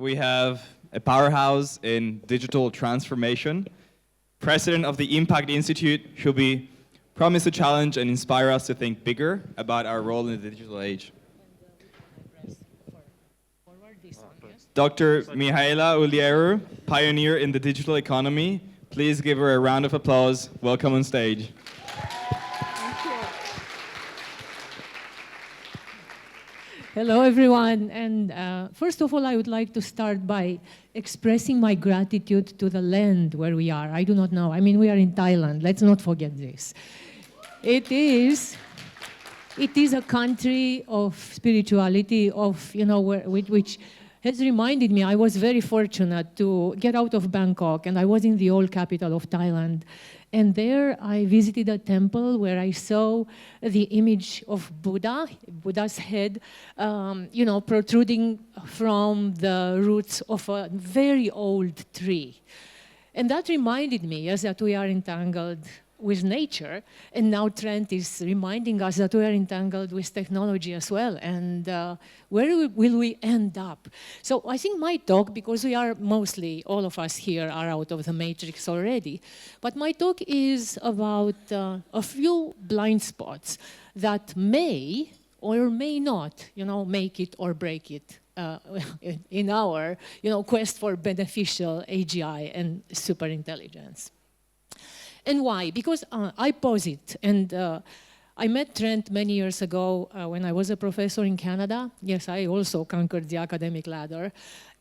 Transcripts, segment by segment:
We have a powerhouse in digital transformation, president of the Impact Institute, who'll be promised to challenge and inspire us to think bigger about our role in the digital age. Dr. Mihaela Ulieru, pioneer in the digital economy. Please give her a round of applause. Welcome on stage. Hello, everyone. And first of all, I would like to start by expressing my gratitude to the land where we are. I do not know. I mean, we are in Thailand. Let's not forget this. It is a country of spirituality, which has reminded me. I was very fortunate to get out of Bangkok, and I was in the old capital of Thailand. And there I visited a temple where I saw the image of Buddha's head, protruding from the roots of a very old tree. And that reminded me, yes, that we are entangled with nature, and now Trent is reminding us that we are entangled with technology as well, and where will we end up? So I think my talk, because we are mostly, all of us here are out of the matrix already, but my talk is about a few blind spots that may or may not, make it or break it in our, quest for beneficial AGI and superintelligence. And why? Because I posit, and I met Trent many years ago when I was a professor in Canada. Yes, I also conquered the academic ladder.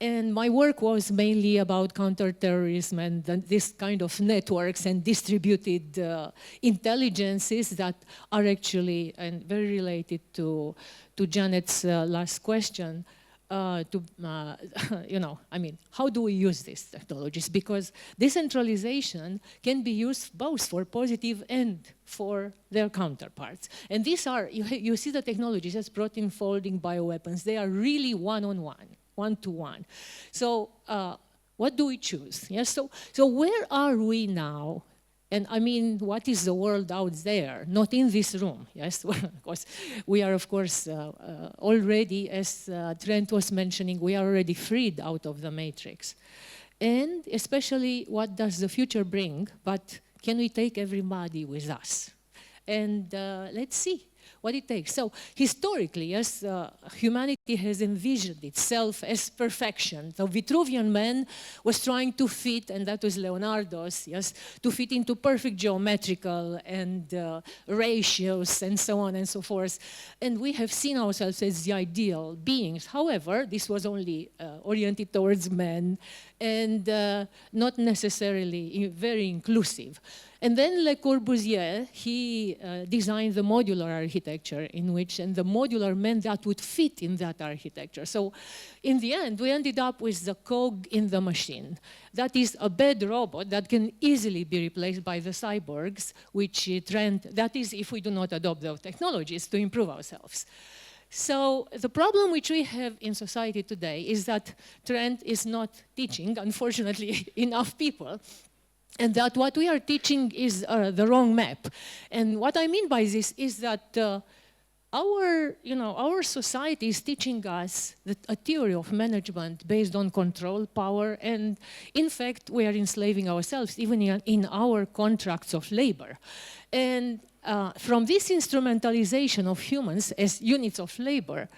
And my work was mainly about counterterrorism and this kind of networks and distributed intelligences that are actually, and very related to Janet's last question, how do we use these technologies? Because decentralization can be used both for positive and for their counterparts. And these are, you see the technologies as protein folding bioweapons. They are really one-on-one, one-to-one. So what do we choose? Yes. So where are we now? And I mean, what is the world out there? Not in this room, yes? Because we are, of course, already, as Trent was mentioning, we are already freed out of the matrix. And especially, what does the future bring? But can we take everybody with us? And let's see what it takes. So historically, yes, humanity has envisioned itself as perfection. The Vitruvian man was trying to fit, and that was Leonardo's, yes, to fit into perfect geometrical and ratios and so on and so forth. And we have seen ourselves as the ideal beings. However, this was only oriented towards men and not necessarily very inclusive. And then Le Corbusier, he designed the modular architecture in which, and the modular meant that would fit in that architecture. So in the end, we ended up with the cog in the machine. That is a bad robot that can easily be replaced by the cyborgs, which Trent, that is if we do not adopt those technologies to improve ourselves. So the problem which we have in society today is that Trent is not teaching, unfortunately, enough people. And that what we are teaching is the wrong map. And what I mean by this is that our society is teaching us a theory of management based on control, power, and in fact, we are enslaving ourselves even in our contracts of labor. And from this instrumentalization of humans as units of labor,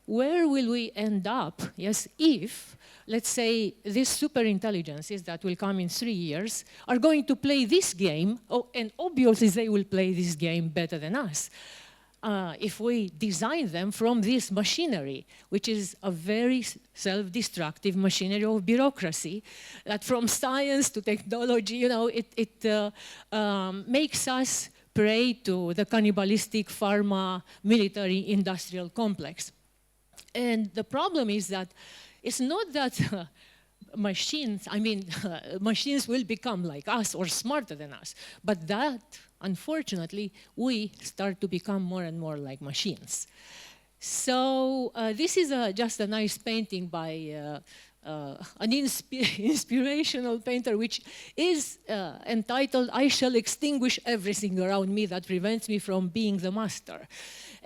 where will we end up, yes, if, let's say, these superintelligences that will come in 3 years are going to play this game, and obviously they will play this game better than us, if we design them from this machinery, which is a very self-destructive machinery of bureaucracy, that from science to technology, it makes us prey to the cannibalistic pharma military industrial complex. And the problem is that it's not that machines will become like us or smarter than us, but that, unfortunately, we start to become more and more like machines. So this is just a nice painting by an inspirational painter, which is entitled, "I shall extinguish everything around me that prevents me from being the master."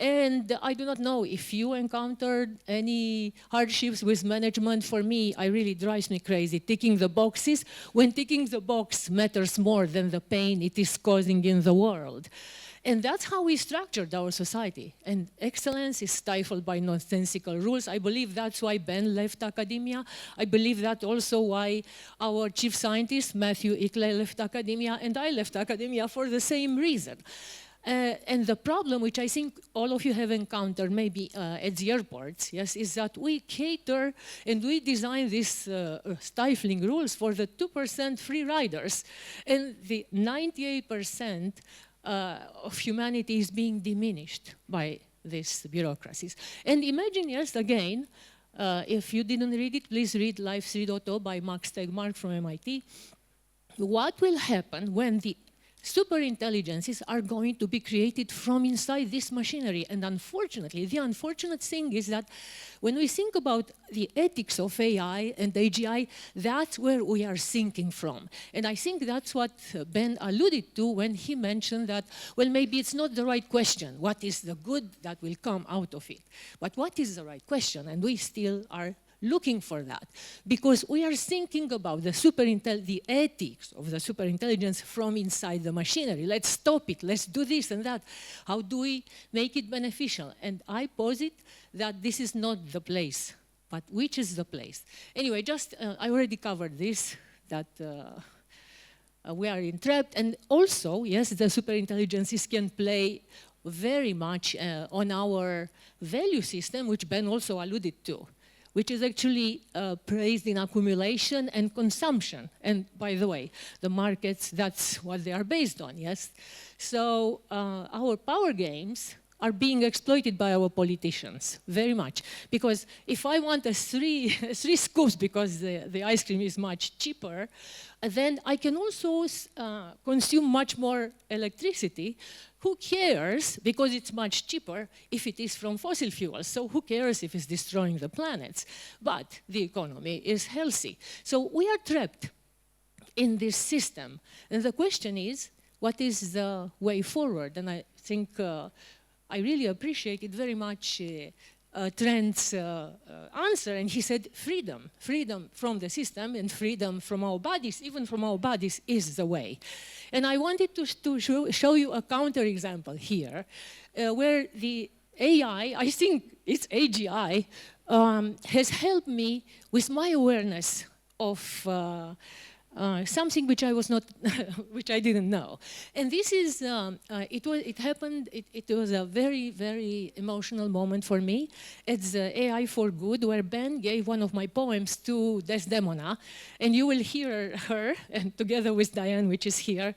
And I do not know if you encountered any hardships with management. For me, it really drives me crazy, ticking the boxes, when ticking the box matters more than the pain it is causing in the world. And that's how we structured our society. And excellence is stifled by nonsensical rules. I believe that's why Ben left academia. I believe that's also why our chief scientist, Matthew Ickley, left academia, and I left academia for the same reason. And the problem, which I think all of you have encountered maybe at the airports, yes, is that we cater and we design these stifling rules for the 2% free riders. And the 98% of humanity is being diminished by these bureaucracies. And imagine, yes, again, if you didn't read it, please read Life 3.0 by Max Tegmark from MIT. What will happen when the superintelligences are going to be created from inside this machinery? And unfortunately, the unfortunate thing is that when we think about the ethics of AI and AGI, that's where we are thinking from. And I think that's what Ben alluded to when he mentioned that, well, maybe it's not the right question. What is the good that will come out of it? But what is the right question? And we still are looking for that, because we are thinking about the ethics of the superintelligence from inside the machinery. Let's stop it, let's do this and that. How do we make it beneficial? And I posit that this is not the place, but which is the place? Anyway, just, I already covered this, that we are entrapped, and also, yes, the superintelligences can play very much on our value system, which Ben also alluded to, which is actually praised in accumulation and consumption. And by the way, the markets, that's what they are based on, yes? So our power games are being exploited by our politicians very much. Because if I want three scoops because the ice cream is much cheaper, then I can also consume much more electricity. Who cares, because it's much cheaper if it is from fossil fuels, so who cares if it's destroying the planets? But the economy is healthy. So we are trapped in this system. And the question is, what is the way forward? And I think I really appreciated very much Trent's answer, and he said freedom. Freedom from the system and freedom from our bodies, even from our bodies, is the way. And I wanted to show you a counterexample here, where the AI, I think it's AGI, has helped me with my awareness of something which I was not, which I didn't know. And this is, it was a very, very emotional moment for me. It's AI for Good, where Ben gave one of my poems to Desdemona, and you will hear her, and together with Diane, which is here,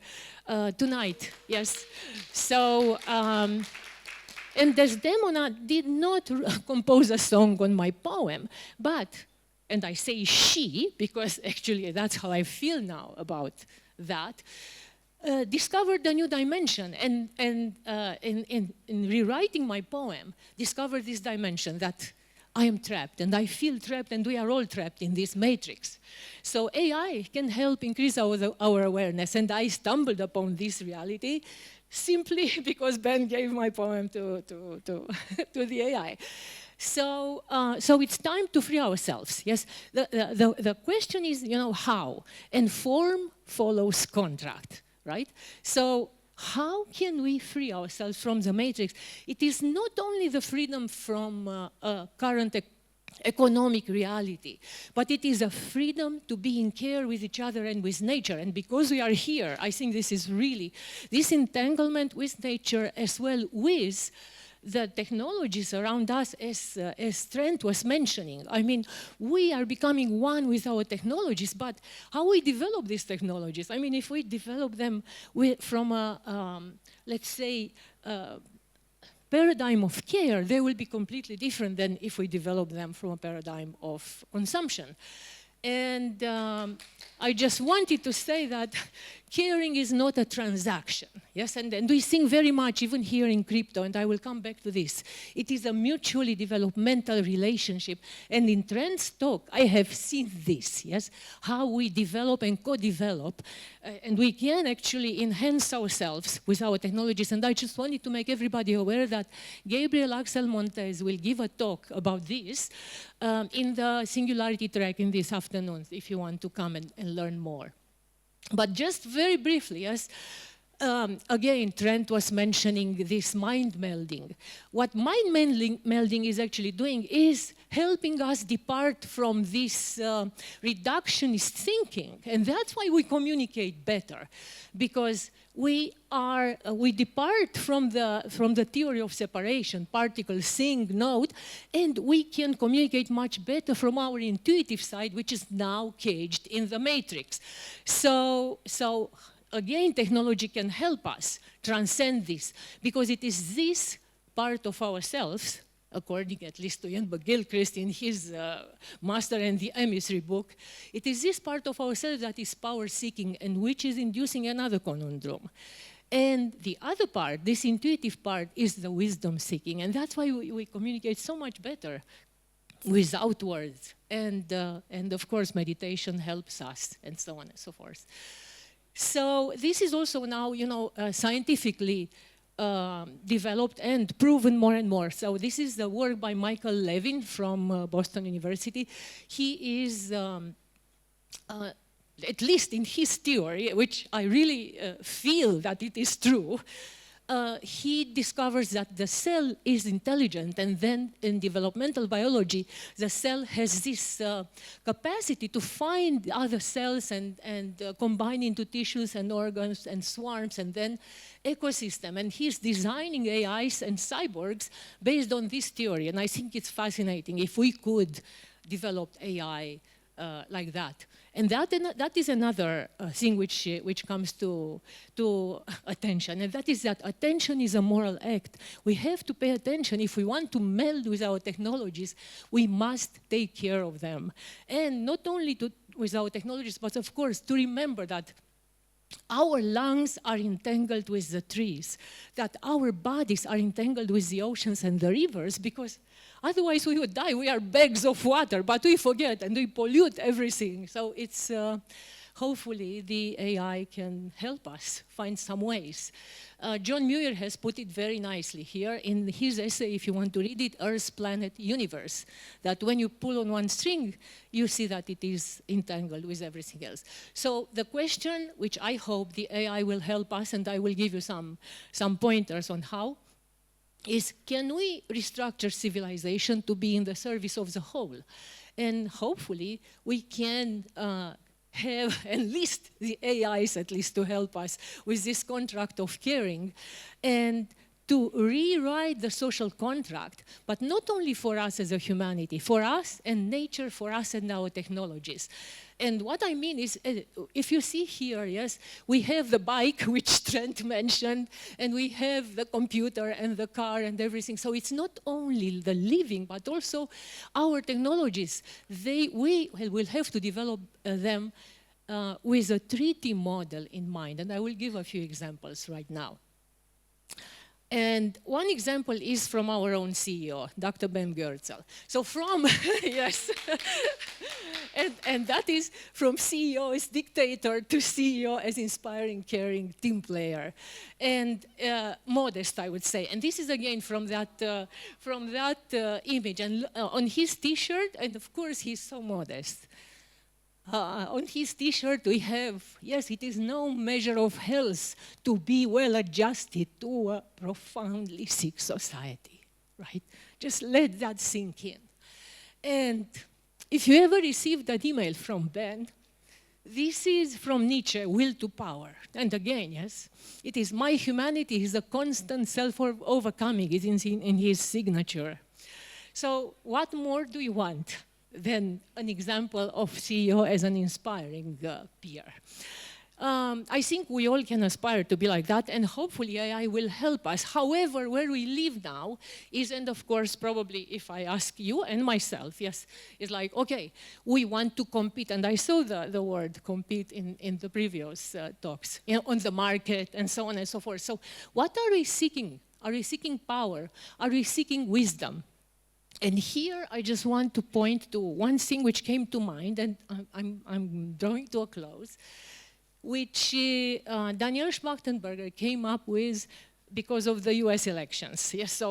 tonight, yes. So, and Desdemona did not compose a song on my poem, but, and I say she, because actually that's how I feel now about that, discovered a new dimension, and in rewriting my poem, discovered this dimension that I am trapped, and I feel trapped, and we are all trapped in this matrix. So AI can help increase our awareness, and I stumbled upon this reality simply because Ben gave my poem to the AI. So, so it's time to free ourselves. Yes, the question is, you know, how? And form follows contract, right? So how can we free ourselves from the matrix? It is not only the freedom from current economic reality, but it is a freedom to be in care with each other and with nature. And because we are here, I think this is really, this entanglement with nature as well with the technologies around us, as Trent was mentioning. I mean, we are becoming one with our technologies, but how we develop these technologies? I mean, if we develop them from a, let's say, paradigm of care, they will be completely different than if we develop them from a paradigm of consumption. And I just wanted to say that caring is not a transaction, yes? And we think very much, even here in crypto, and I will come back to this, it is a mutually developmental relationship. And in Trent's talk, I have seen this, yes? How we develop and co-develop, and we can actually enhance ourselves with our technologies. And I just wanted to make everybody aware that Gabriel Axel Montez will give a talk about this in the Singularity track in this afternoon, if you want to come and learn more. But just very briefly, yes, again, Trent was mentioning this mind melding. What mind melding is actually doing is helping us depart from this reductionist thinking. And that's why we communicate better, because we depart from the theory of separation, particle, thing, node, and we can communicate much better from our intuitive side, which is now caged in the matrix. So again, technology can help us transcend this, because it is this part of ourselves, according at least to Ian McGilchrist in his Master and the Emissary book, it is this part of ourselves that is power-seeking and which is inducing another conundrum. And the other part, this intuitive part, is the wisdom-seeking, and that's why we communicate so much better without words. And of course, meditation helps us, and so on and so forth. So this is also now, scientifically developed and proven more and more. So this is the work by Michael Levin from Boston University. He is, at least in his theory, which I really feel that it is true, he discovers that the cell is intelligent, and then in developmental biology, the cell has this capacity to find other cells and combine into tissues and organs and swarms and then ecosystem. And he's designing AIs and cyborgs based on this theory. And I think it's fascinating if we could develop AI like that. And that is another thing which comes to attention, and that is that attention is a moral act. We have to pay attention. If we want to meld with our technologies, we must take care of them. And not only with our technologies, but of course to remember that our lungs are entangled with the trees, that our bodies are entangled with the oceans and the rivers, because otherwise we would die. We are bags of water, but we forget and we pollute everything. So it's hopefully the AI can help us find some ways. John Muir has put it very nicely here in his essay, if you want to read it, Earth, Planet, Universe, that when you pull on one string, you see that it is entangled with everything else. So the question, which I hope the AI will help us, and I will give you some pointers on how, is can we restructure civilization to be in the service of the whole? And hopefully we can have at least the AIs at least to help us with this contract of caring and to rewrite the social contract, but not only for us as a humanity, for us and nature, for us and our technologies. And what I mean is, if you see here, yes, we have the bike, which Trent mentioned, and we have the computer and the car and everything. So it's not only the living, but also our technologies. We will have to develop them with a treaty model in mind. And I will give a few examples right now. And one example is from our own CEO, Dr. Ben Goertzel. So from, yes, and that is from CEO as dictator to CEO as inspiring, caring team player. And modest, I would say. And this is again from that image. And on his T-shirt, and of course he's so modest. On his T-shirt we have, yes, it is no measure of health to be well adjusted to a profoundly sick society, right? Just let that sink in. And if you ever received an email from Ben, this is from Nietzsche, Will to Power. And again, yes, it is my humanity is a constant self-overcoming. It is in his signature. So what more do you want than an example of CEO as an inspiring peer? I think we all can aspire to be like that, and hopefully AI will help us. However, where we live now is, and of course, probably if I ask you and myself, yes, it's like, okay, we want to compete, and I saw the word compete in the previous talks, on the market and so on and so forth. So what are we seeking? Are we seeking power? Are we seeking wisdom? And here I just want to point to one thing which came to mind, and I'm drawing to a close, which Daniel Schmachtenberger came up with because of the US elections. Yes,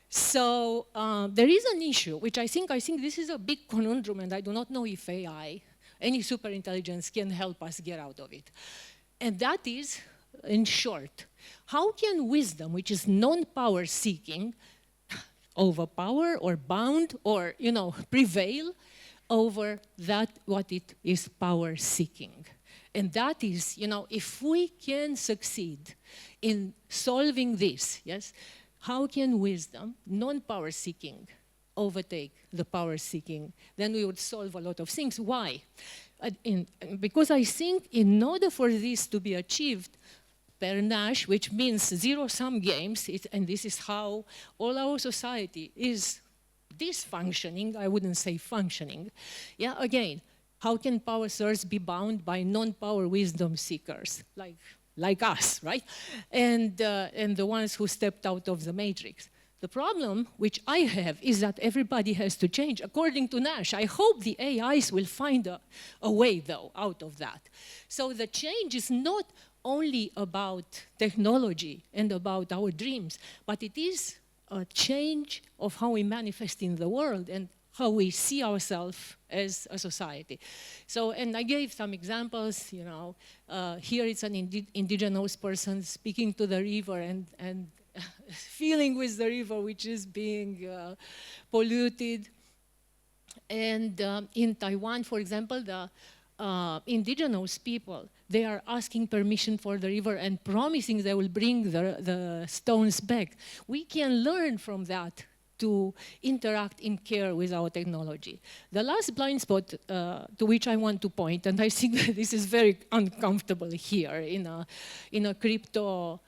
so there is an issue, which I think this is a big conundrum, and I do not know if AI, any superintelligence, can help us get out of it. And that is, in short, how can wisdom, which is non-power seeking, overpower or bound or, prevail over that what it is power seeking? And that is, if we can succeed in solving this, yes, how can wisdom, non-power seeking, overtake the power seeking? Then we would solve a lot of things. Why? Because I think in order for this to be achieved, per Nash, which means zero-sum games, and this is how all our society is dysfunctioning, I wouldn't say functioning. Yeah, again, how can power source be bound by non-power wisdom seekers, like us, right? And the ones who stepped out of the matrix. The problem which I have is that everybody has to change. According to Nash, I hope the AIs will find a way, though, out of that. So the change is not only about technology and about our dreams, but it is a change of how we manifest in the world and how we see ourselves as a society. So, and I gave some examples, here it's an indigenous person speaking to the river and feeling with the river which is being polluted. And in Taiwan, for example, the indigenous people, they are asking permission for the river and promising they will bring the stones back. We can learn from that to interact in care with our technology. The last blind spot to which I want to point, and I think that this is very uncomfortable here in a crypto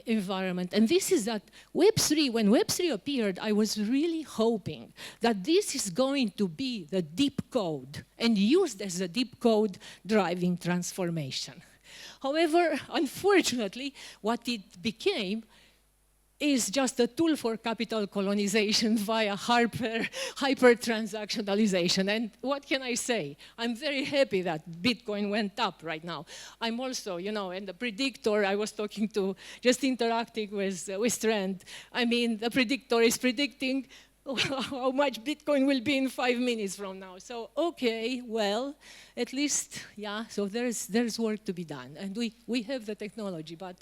environment, and this is that Web3, when Web3 appeared, I was really hoping that this is going to be the deep code and used as a deep code driving transformation. However, unfortunately, what it became is just a tool for capital colonization via hyper-transactionalization. And what can I say? I'm very happy that Bitcoin went up right now. I'm also, and the predictor, I was talking to, just interacting with Trend. I mean, the predictor is predicting how much Bitcoin will be in 5 minutes from now. So, okay, well, at least, yeah, so there's work to be done. And we have the technology, but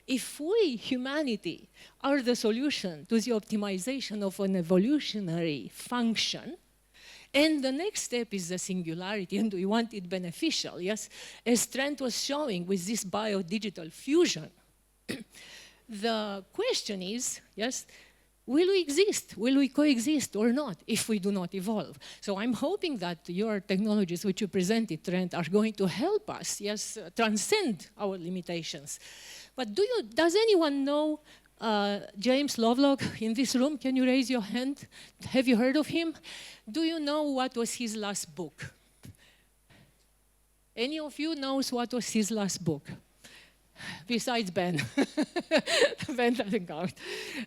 if we, humanity, are the solution to the optimization of an evolutionary function, and the next step is the singularity, and we want it beneficial, yes? As Trent was showing with this biodigital fusion, the question is, yes, will we exist? Will we coexist or not if we do not evolve? So I'm hoping that your technologies which you presented, Trent, are going to help us, yes, transcend our limitations. But does anyone know James Lovelock in this room? Can you raise your hand? Have you heard of him? Do you know what was his last book? Any of you knows what was his last book? Besides Ben. Ben doesn't count.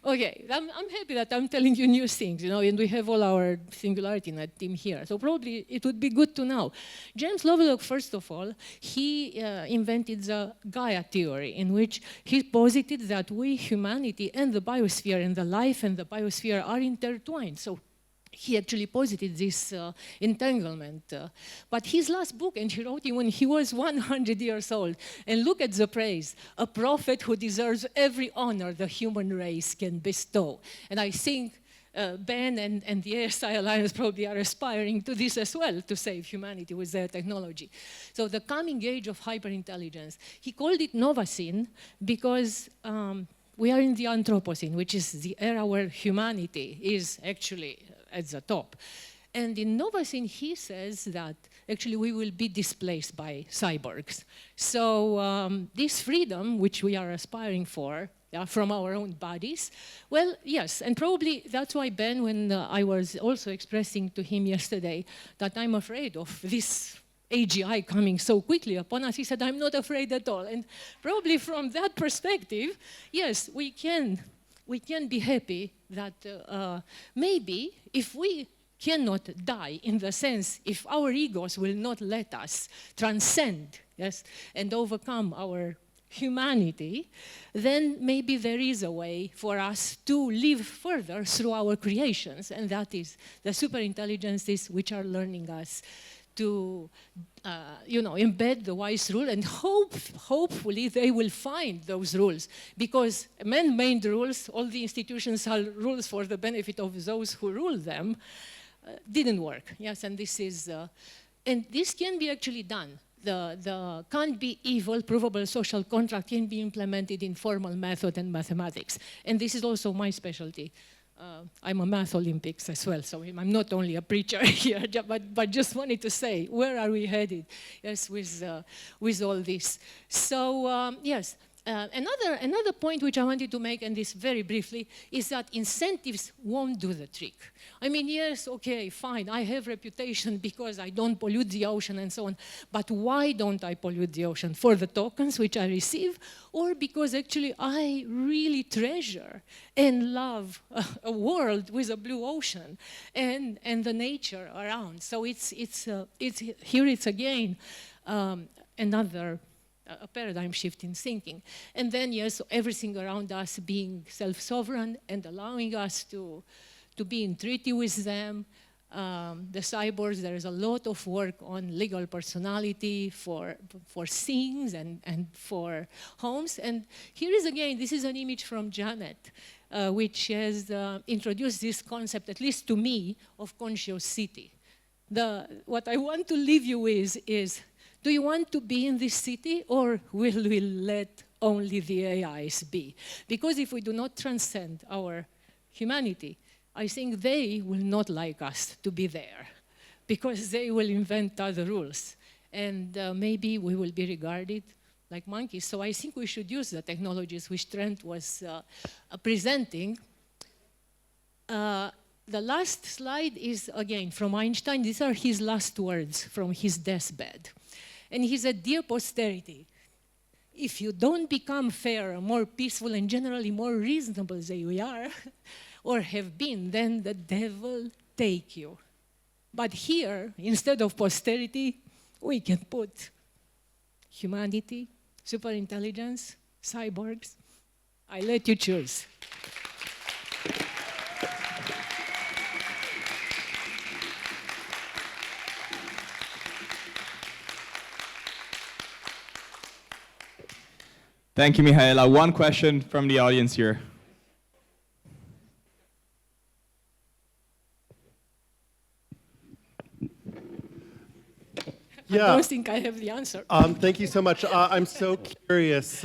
Okay, I'm happy that I'm telling you new things, and we have all our Singularity Net team here. So probably it would be good to know. James Lovelock, first of all, he invented the Gaia theory, in which he posited that we, humanity, and the biosphere, and the life and the biosphere are intertwined. So he actually posited this entanglement. But his last book, and he wrote it when he was 100 years old, and look at the praise, a prophet who deserves every honor the human race can bestow. And I think Ben and the ASI Alliance probably are aspiring to this as well, to save humanity with their technology. So the coming age of hyperintelligence, he called it Novacene because we are in the Anthropocene, which is the era where humanity is actually at the top. And in Novacin, he says that actually we will be displaced by cyborgs. So this freedom, which we are aspiring for, from our own bodies, well, yes, and probably that's why Ben, when I was also expressing to him yesterday that I'm afraid of this AGI coming so quickly upon us, he said, I'm not afraid at all. And probably from that perspective, yes, we can be happy that maybe if we cannot die, in the sense, if our egos will not let us transcend, yes, and overcome our humanity, then maybe there is a way for us to live further through our creations, and that is the superintelligences which are learning us to, embed the wise rule, and hopefully they will find those rules, because man-made rules, all the institutions are rules for the benefit of those who rule them, didn't work. Yes, and this is, and this can be actually done. The can't be evil provable social contract can be implemented in formal method and mathematics, and this is also my specialty. I'm a math Olympics as well, so I'm not only a preacher here, but just wanted to say, where are we headed? Yes, with all this. So yes, another point which I wanted to make, and this very briefly, is that incentives won't do the trick. I mean, yes, okay, fine, I have reputation because I don't pollute the ocean and so on, but why don't I pollute the ocean? For the tokens which I receive, or because actually I really treasure and love a world with a blue ocean and the nature around. So it's here it's again another a paradigm shift in thinking. And then, yes, everything around us being self-sovereign and allowing us to be in treaty with them. The cyborgs, there is a lot of work on legal personality for things and for homes. And here is again, this is an image from Janet, which has introduced this concept, at least to me, of conscious city. What I want to leave you with is, do you want to be in this city, or will we let only the AIs be? Because if we do not transcend our humanity, I think they will not like us to be there, because they will invent other rules. And maybe we will be regarded like monkeys. So I think we should use the technologies which Trent was presenting. The last slide is, again, from Einstein. These are his last words from his deathbed. And he said, dear posterity, if you don't become fairer, more peaceful, and generally more reasonable than we are, or have been, then the devil take you. But here, instead of posterity, we can put humanity, superintelligence, cyborgs. I let you choose. Thank you, Mihaela. One question from the audience here. Yeah. I don't think I have the answer. Thank you so much. I'm so curious.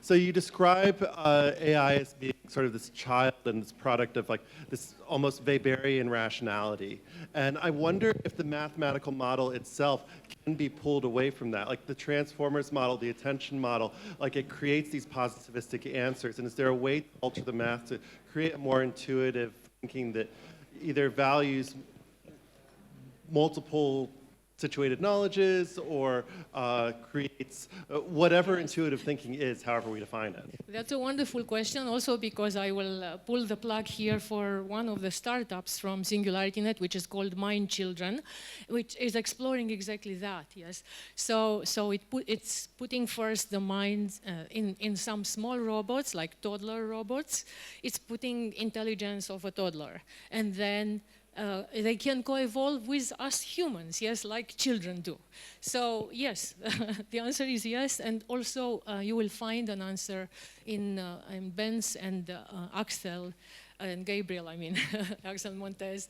So you describe AI as being sort of this child and this product of like this almost Weberian rationality. And I wonder if the mathematical model itself can be pulled away from that. Like the transformers model, the attention model, like it creates these positivistic answers. And is there a way to alter the math to create a more intuitive thinking that either values multiple situated knowledges or creates whatever intuitive thinking is, however we define it? That's a wonderful question, also because I will pull the plug here for one of the startups from Singularity Net, which is called Mind Children, which is exploring exactly that, yes. So it's putting first the mind in some small robots, like toddler robots. It's putting intelligence of a toddler. And then they can co-evolve with us humans, yes, like children do. So yes, the answer is yes, and also you will find an answer in Ben's and Axel and Gabriel, Axel Montez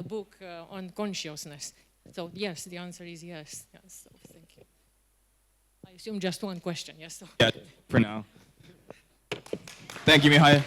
book on consciousness. So yes, the answer is yes. Yes, so thank you. I assume just one question, yes? So. Yeah, for now. Thank you, Mihaela.